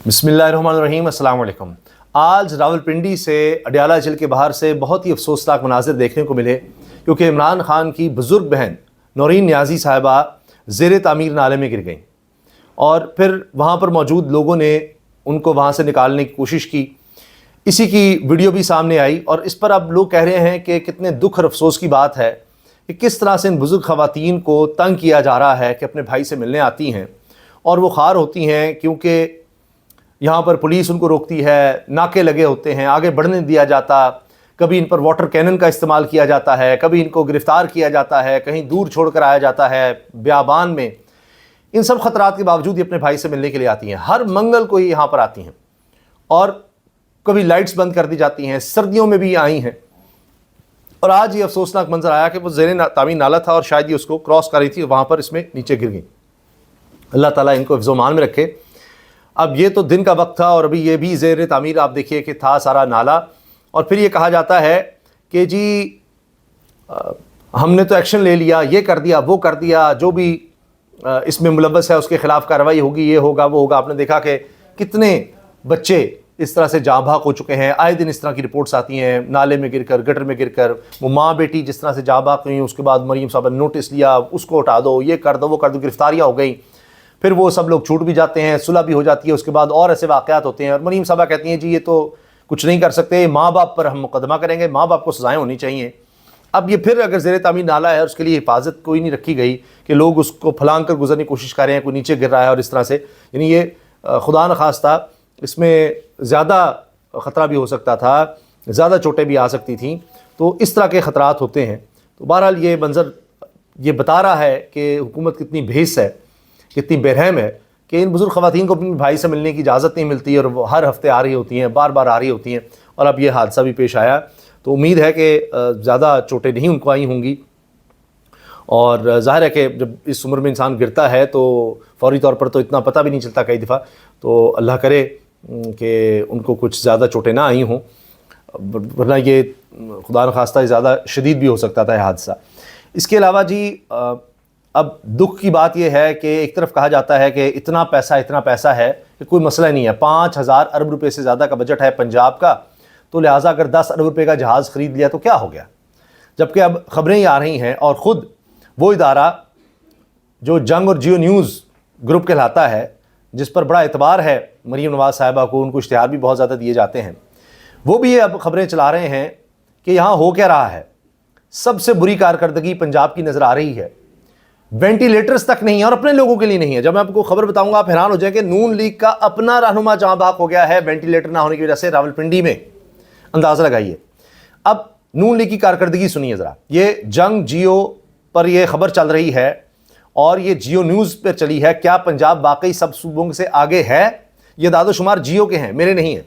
बिस्मिल्लाहिर्रहमानिर्रहीम, अस्सलाम वालेकुम। आज रावलपिंडी से अडियाला जेल के बाहर से बहुत ही अफसोसनाक मनाजिर देखने को मिले, क्योंकि इमरान खान की बुज़ुर्ग बहन नौरीन नियाज़ी साहिबा ज़ेर तामीर नाले में गिर गईं और फिर वहाँ पर मौजूद लोगों ने उनको वहाँ से निकालने की कोशिश की। इसी की वीडियो भी सामने आई और इस पर अब लोग कह रहे हैं कि कितने दुख और अफसोस की बात है कि किस तरह से इन बुज़ुर्ग ख़वातीन को तंग किया जा रहा है कि अपने भाई से मिलने आती हैं और वो ख़ार होती हैं, क्योंकि यहाँ पर पुलिस उनको रोकती है, नाके लगे होते हैं, आगे बढ़ने दिया जाता, कभी इन पर वाटर कैनन का इस्तेमाल किया जाता है, कभी इनको गिरफ़्तार किया जाता है, कहीं दूर छोड़ कर आया जाता है बियाबान में। इन सब ख़तरात के बावजूद ये अपने भाई से मिलने के लिए आती हैं। हर मंगल को ये यहाँ पर आती हैं और कभी लाइट्स बंद कर दी जाती हैं, सर्दियों में भी आई हैं। और आज ये अफसोसनाक मंजर आया कि वो ज़ेर तामीर नाला था और शायद ये उसको क्रॉस कर रही थी, वहाँ पर इसमें नीचे गिर गई। अल्लाह ताला इनको हिफ्ज़-ओ-मान में रखे। अब ये तो दिन का वक्त था और अभी ये भी ज़ेर तामीर आप देखिए कि था सारा नाला, और फिर ये कहा जाता है कि जी हमने तो एक्शन ले लिया, ये कर दिया, वो कर दिया, जो भी इसमें मुलव्वस है उसके ख़िलाफ़ कार्रवाई होगी, ये होगा, वो होगा। आपने देखा कि कितने बच्चे इस तरह से जाँ भाग हो चुके हैं, आए दिन इस तरह की रिपोर्ट्स आती हैं, नाले में गिरकर, गटर में गिरकर। वो माँ बेटी जिस तरह से जाँ भाग गई, उसके बाद मरीम साहब ने नोटिस लिया, उसको हटा दो, ये कर दो, वो कर दो, गिरफ्तारियाँ हो गई, फिर वो सब लोग छूट भी जाते हैं, सुलह भी हो जाती है, उसके बाद और ऐसे वाक़यात होते हैं और मरीम साहबा कहती हैं जी ये तो कुछ नहीं कर सकते, माँ बाप पर हम मुकदमा करेंगे, माँ बाप को सज़ाएँ होनी चाहिए। अब ये फिर अगर ज़ेर तामीर नाला है और उसके लिए हिफाजत कोई नहीं रखी गई कि लोग उसको फलांग कर गुजरने की कोशिश कर रहे हैं, कोई नीचे गिर रहा है और इस तरह से, यानी ये खुदा न खास्ता इसमें ज़्यादा ख़तरा भी हो सकता था, ज़्यादा चोटें भी आ सकती थीं, तो इस तरह के ख़तरात होते हैं। तो बहरहाल ये मंज़र ये बता रहा है कि हुकूमत कितनी भेस है, कितनी बेरहम है कि इन बुज़ुर्ग ख़वातीन को अपने भाई से मिलने की इजाज़त नहीं मिलती और वो हर हफ़्ते आ रही होती हैं, बार बार आ रही होती हैं, और अब ये हादसा भी पेश आया। तो उम्मीद है कि ज़्यादा चोटें नहीं उनको आई होंगी। और ज़ाहिर है कि जब इस उम्र में इंसान गिरता है तो फ़ौरी तौर पर तो इतना पता भी नहीं चलता कई दफ़ा, तो अल्लाह करे कि उनको कुछ ज़्यादा चोटें ना आई हों, वरना ये खुदा न खास्ता ज़्यादा शदीद भी हो सकता था यह हादसा। इसके अलावा जी अब दुख की बात यह है कि एक तरफ कहा जाता है कि इतना पैसा है कि कोई मसला नहीं है, 5000 अरब रुपए से ज़्यादा का बजट है पंजाब का, तो लिहाजा अगर 10 अरब रुपए का जहाज़ ख़रीद लिया तो क्या हो गया। जबकि अब ख़बरें ही आ रही हैं और ख़ुद वो इदारा जो जंग और जियो न्यूज़ ग्रुप कहलाता है, जिस पर बड़ा एतबार है मरीम नवाज़ साहिबा को, उनको इश्तिहार भी बहुत ज़्यादा दिए जाते हैं, वो भी ये अब ख़बरें चला रहे हैं कि यहाँ हो क्या रहा है। सबसे बुरी कारकर्दगी पंजाब की नज़र आ रही है, वेंटिलेटर्स तक नहीं है और अपने लोगों के लिए नहीं है। जब मैं आपको खबर बताऊंगा आप हैरान हो जाएंगे, नून लीग का अपना रहनुमा जहां भाग हो गया है वेंटिलेटर ना होने की वजह से रावलपिंडी में। अंदाजा लगाइए। अब नून लीग की कारकर्दगी सुनिए ज़रा। ये जंग जियो पर यह खबर चल रही है और ये जियो न्यूज़ पर चली है। क्या पंजाब वाकई सब सूबों से आगे है? ये दादोशुमार जियो के हैं, मेरे नहीं है,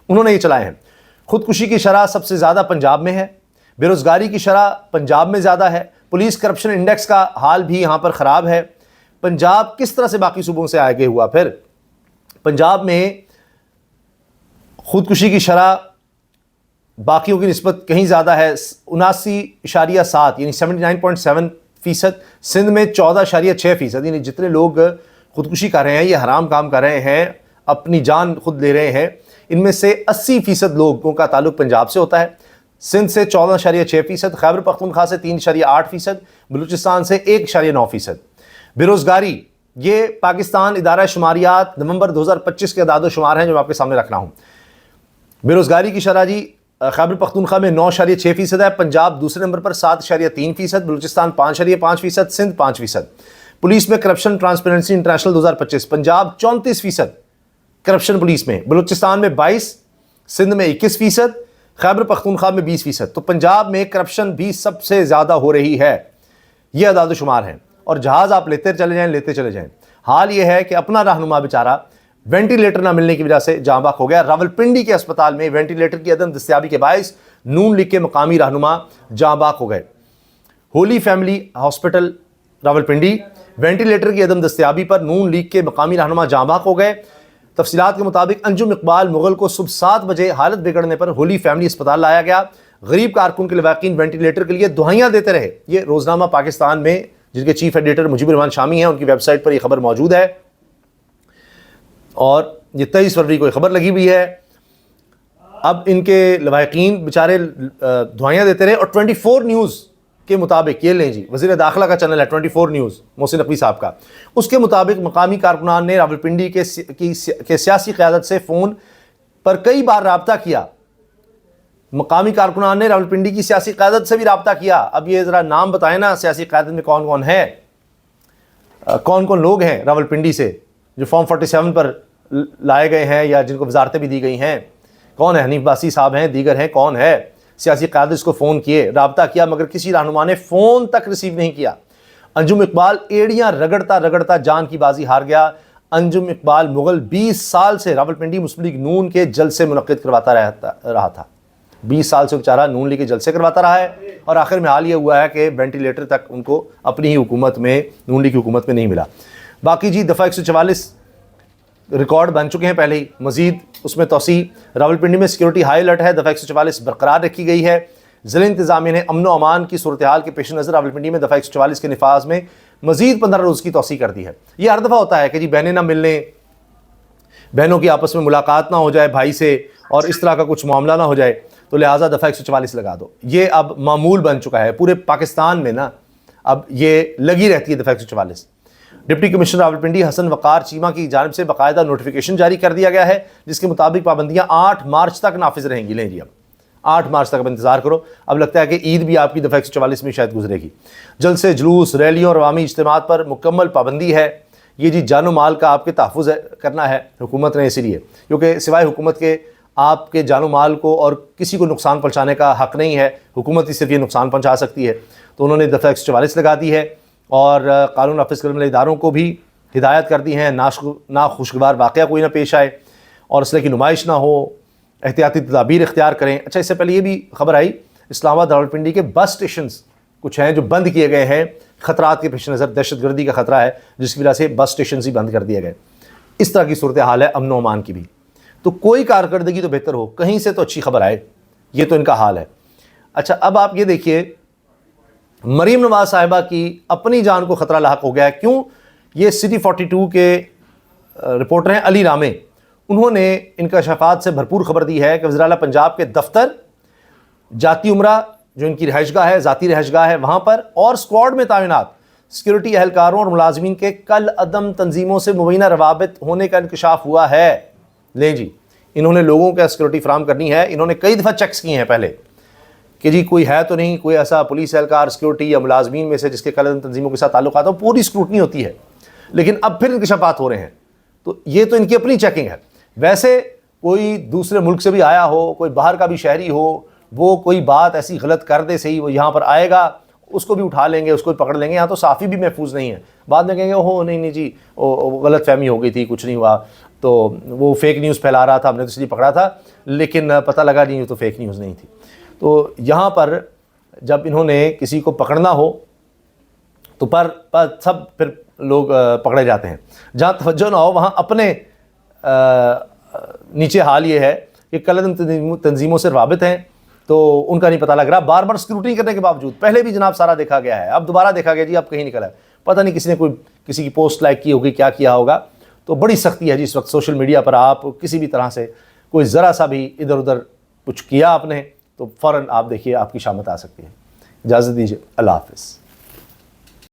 उन्होंने ये चलाए हैं। खुदकुशी की शरह सबसे ज़्यादा पंजाब में है, बेरोज़गारी की शरह पंजाब में ज़्यादा है, पुलिस करप्शन इंडेक्स का हाल भी यहाँ पर ख़राब है। पंजाब किस तरह से बाकी सूबों से आगे हुआ? फिर पंजाब में खुदकुशी की शरह बाकियों की निस्बत कहीं ज़्यादा है, 79.7 यानी 79.7%। सिंध में 14.6%, यानी जितने लोग खुदकुशी कर रहे हैं, ये हराम काम कर रहे हैं, अपनी जान खुद ले रहे हैं, इनमें से 80% लोगों का ताल्लुक पंजाब से होता है। सिंध से 14.6%, खैबर पख्तूनख्वा से 3.8%, बलूचिस्तान से 1.9%। बेरोज़गारी, ये पाकिस्तान इदारा शुमारियात नवंबर 2025 के अदाद शुमार हैं जो मैं आपके सामने रख रहा हूँ। बेरोज़गारी की शरह जी खैबर पख्तूनख्वा में 9.6% है, पंजाब दूसरे नंबर पर 7.3%, बलूचिस्तान 5.5%, सिंध 5%। पुलिस में corruption, transparency international 2025, Punjab 34% corruption police में, बलूचिस्तान में 22%, सिंध में 21%, खैबर पख्तूनख्वा में 20%। तो पंजाब में करप्शन भी सबसे ज़्यादा हो रही है, ये अदाद शुमार हैं। और जहाज़ आप लेते चले जाएं। हाल ये है कि अपना रहनुमा बेचारा वेंटिलेटर ना मिलने की वजह से जाँ बाक हो गया। रावलपिंडी के अस्पताल में वेंटिलेटर की अदम दस्तयाबी के बायस नून लीग के मकामी रहनुमा जाँ बाक हो गए। Holi family hospital Rawalpindi, ventilator की अदम दस्तयाबी पर नून लीग के मकामी रहनुमा जाँ बाक हो गए। तफसीलात के मुताबिक अंजुम इकबाल मुगल को सुबह 7 बजे हालत बिगड़ने पर होली फैमिली अस्पताल लाया गया। गरीब कारकुन के लवाकिन वेंटिलेटर के लिए दुआएं देते रहे। ये रोज़नामा पाकिस्तान में, जिनके चीफ एडिटर मुजीबुर रहमान शामी हैं, उनकी वेबसाइट पर यह खबर मौजूद है। और یہ 23 فروری کو خبر لگی ہوئی ہے. اب ان کے لواحقین بیچارے دعائیاں دیتے رہے. اور 24 نیوز کے مطابق، یہ لیں جی، وزیر داخلہ کا چینل ہے 24 نیوز، محسن نقوی صاحب کا، اس کے مطابق مقامی کارکنان نے راولپنڈی کے سیاسی قیادت سے فون پر کئی بار رابطہ کیا. مقامی کارکنان نے راولپنڈی کی سیاسی قیادت سے بھی رابطہ کیا. اب یہ ذرا نام بتائیں نا سیاسی قیادت میں کون کون ہے، کون کون لوگ ہیں راولپنڈی سے جو فارم 47 پر لائے گئے ہیں یا جن کو وزارتیں بھی دی گئی ہیں. کون ہے؟ حنیف باسی صاحب ہیں، دیگر ہیں، کون ہے سیاسی قیادت؟ اس کو فون کیے، رابطہ کیا، مگر کسی رہنما نے فون تک ریسیو نہیں کیا. انجم اقبال ایڑیاں رگڑتا جان کی بازی ہار گیا. انجم اقبال مغل 20 سال سے راولپنڈی مسلم لیگ نون کے جلسے منعقد کرواتا رہا تھا. 20 سال سے بیچارہ نون لیگ کے جلسے کرواتا رہا ہے، اور آخر میں حال یہ ہوا ہے کہ وینٹیلیٹر تک ان کو اپنی ہی حکومت میں، نون لیگ کی حکومت میں نہیں ملا. باقی جی دفعہ 144 ریکارڈ بن چکے ہیں پہلے ہی، مزید اس میں توسیع. راولپنڈی میں سیکورٹی ہائی الرٹ ہے، دفعہ 144 برقرار رکھی گئی ہے. ضلع انتظامیہ نے امن و امان کی صورتحال کے پیش نظر راولپنڈی میں دفعہ 144 کے نفاذ میں مزید 15 روز کی توسیع کر دی ہے. یہ ہر دفعہ ہوتا ہے کہ جی بہنیں نہ ملنے، بہنوں کی آپس میں ملاقات نہ ہو جائے بھائی سے، اور اس طرح کا کچھ معاملہ نہ ہو جائے، تو لہٰذا دفعہ 144 لگا دو. یہ اب معمول بن چکا ہے پورے پاکستان میں نا، اب یہ لگی رہتی ہے دفعہ 144. ڈپٹی کمشنر راولپنڈی حسن وقار چیمہ کی جانب سے باقاعدہ نوٹیفیکیشن جاری کر دیا گیا ہے، جس کے مطابق پابندیاں 8 مارچ تک نافذ رہیں گی. لیں جی اب 8 مارچ تک اب انتظار کرو. اب لگتا ہے کہ عید بھی آپ کی دفعہ 144 میں شاید گزرے گی. جلسے، جلوس، ریلیوں اور عوامی اجتماعات پر مکمل پابندی ہے. یہ جی جان و مال کا آپ کے تحفظ کرنا ہے حکومت نے، اسی لیے کیونکہ سوائے حکومت کے آپ کے جان و مال کو اور کسی کو نقصان پہنچانے کا حق نہیں ہے. حکومت ہی صرف یہ نقصان پہنچا سکتی ہے. تو انہوں نے دفعہ 144 لگا دی ہے، اور قانون نافذ کرنے والے اداروں کو بھی ہدایت کر دی ہیں ناخوشگوار واقعہ کوئی نہ پیش آئے، اور اسلحے کی نمائش نہ ہو، احتیاطی تدابیر اختیار کریں. اچھا، اس سے پہلے یہ بھی خبر آئی اسلام آباد راولپنڈی کے بس اسٹیشنز کچھ ہیں جو بند کیے گئے ہیں، خطرات کے پیش نظر دہشت گردی کا خطرہ ہے، جس کی وجہ سے بس اسٹیشنز ہی بند کر دیے گئے. اس طرح کی صورتحال ہے امن و امان کی بھی. تو کوئی کارکردگی تو بہتر ہو، کہیں سے تو اچھی خبر آئے. یہ تو ان کا حال ہے. اچھا، اب آپ یہ دیکھیے مریم نواز صاحبہ کی اپنی جان کو خطرہ لاحق ہو گیا ہے. کیوں؟ یہ سٹی 42 کے رپورٹر ہیں علی رامے، انہوں نے انکشافات سے بھرپور خبر دی ہے کہ وزیر اعلیٰ پنجاب کے دفتر، جاتی عمرہ جو ان کی رہائش گاہ ہے، ذاتی رہائش گاہ ہے، وہاں پر، اور اسکواڈ میں تعینات سیکورٹی اہلکاروں اور ملازمین کے کل عدم تنظیموں سے مبینہ روابط ہونے کا انکشاف ہوا ہے. لیں جی، انہوں نے لوگوں کا سیکورٹی فراہم کرنی ہے. انہوں نے کئی دفعہ چیکس کیے ہیں پہلے کہ جی کوئی ہے تو نہیں، کوئی ایسا پولیس اہلکار سیکورٹی یا ملازمین میں سے جس کے کل عدم تنظیموں کے ساتھ تعلقات ہو. پوری اسکروٹنی ہوتی ہے، لیکن اب پھر انکشافات ہو رہے ہیں. تو یہ تو ان کی اپنی چیکنگ ہے. ویسے کوئی دوسرے ملک سے بھی آیا ہو، کوئی باہر کا بھی شہری ہو، وہ کوئی بات ایسی غلط کر دے صحیح، وہ یہاں پر آئے گا، اس کو بھی اٹھا لیں گے، اس کو بھی پکڑ لیں گے. یہاں تو صحافی بھی محفوظ نہیں ہے. بعد میں کہیں گے اوہ نہیں جی غلط فہمی ہو گئی تھی، کچھ نہیں ہوا، تو وہ فیک نیوز پھیلا رہا تھا، ہم نے تو اس لیے پکڑا تھا، لیکن پتہ لگا نہیں تو فیک نیوز نہیں تھی. تو یہاں پر جب انہوں نے کسی کو پکڑنا ہو تو پر سب پھر لوگ پکڑے جاتے ہیں. جہاں توجہ نہ ہو وہاں اپنے نیچے حال یہ ہے کہ کل عدم تنظیموں سے روابط ہیں، تو ان کا نہیں پتہ لگ رہا. بار بار اسکروٹنی کرنے کے باوجود، پہلے بھی جناب سارا دیکھا گیا ہے، اب دوبارہ دیکھا گیا جی اب کہیں نکلا ہے. پتہ نہیں کسی نے کوئی کسی کی پوسٹ لائک کی ہوگی، کیا کیا ہوگا. تو بڑی سختی ہے جی اس وقت سوشل میڈیا پر. آپ کسی بھی طرح سے کوئی ذرا سا بھی ادھر ادھر کچھ کیا آپ نے تو فوراً آپ دیکھیے آپ کی شامت آ سکتی ہے. اجازت دیجیے، اللہ حافظ.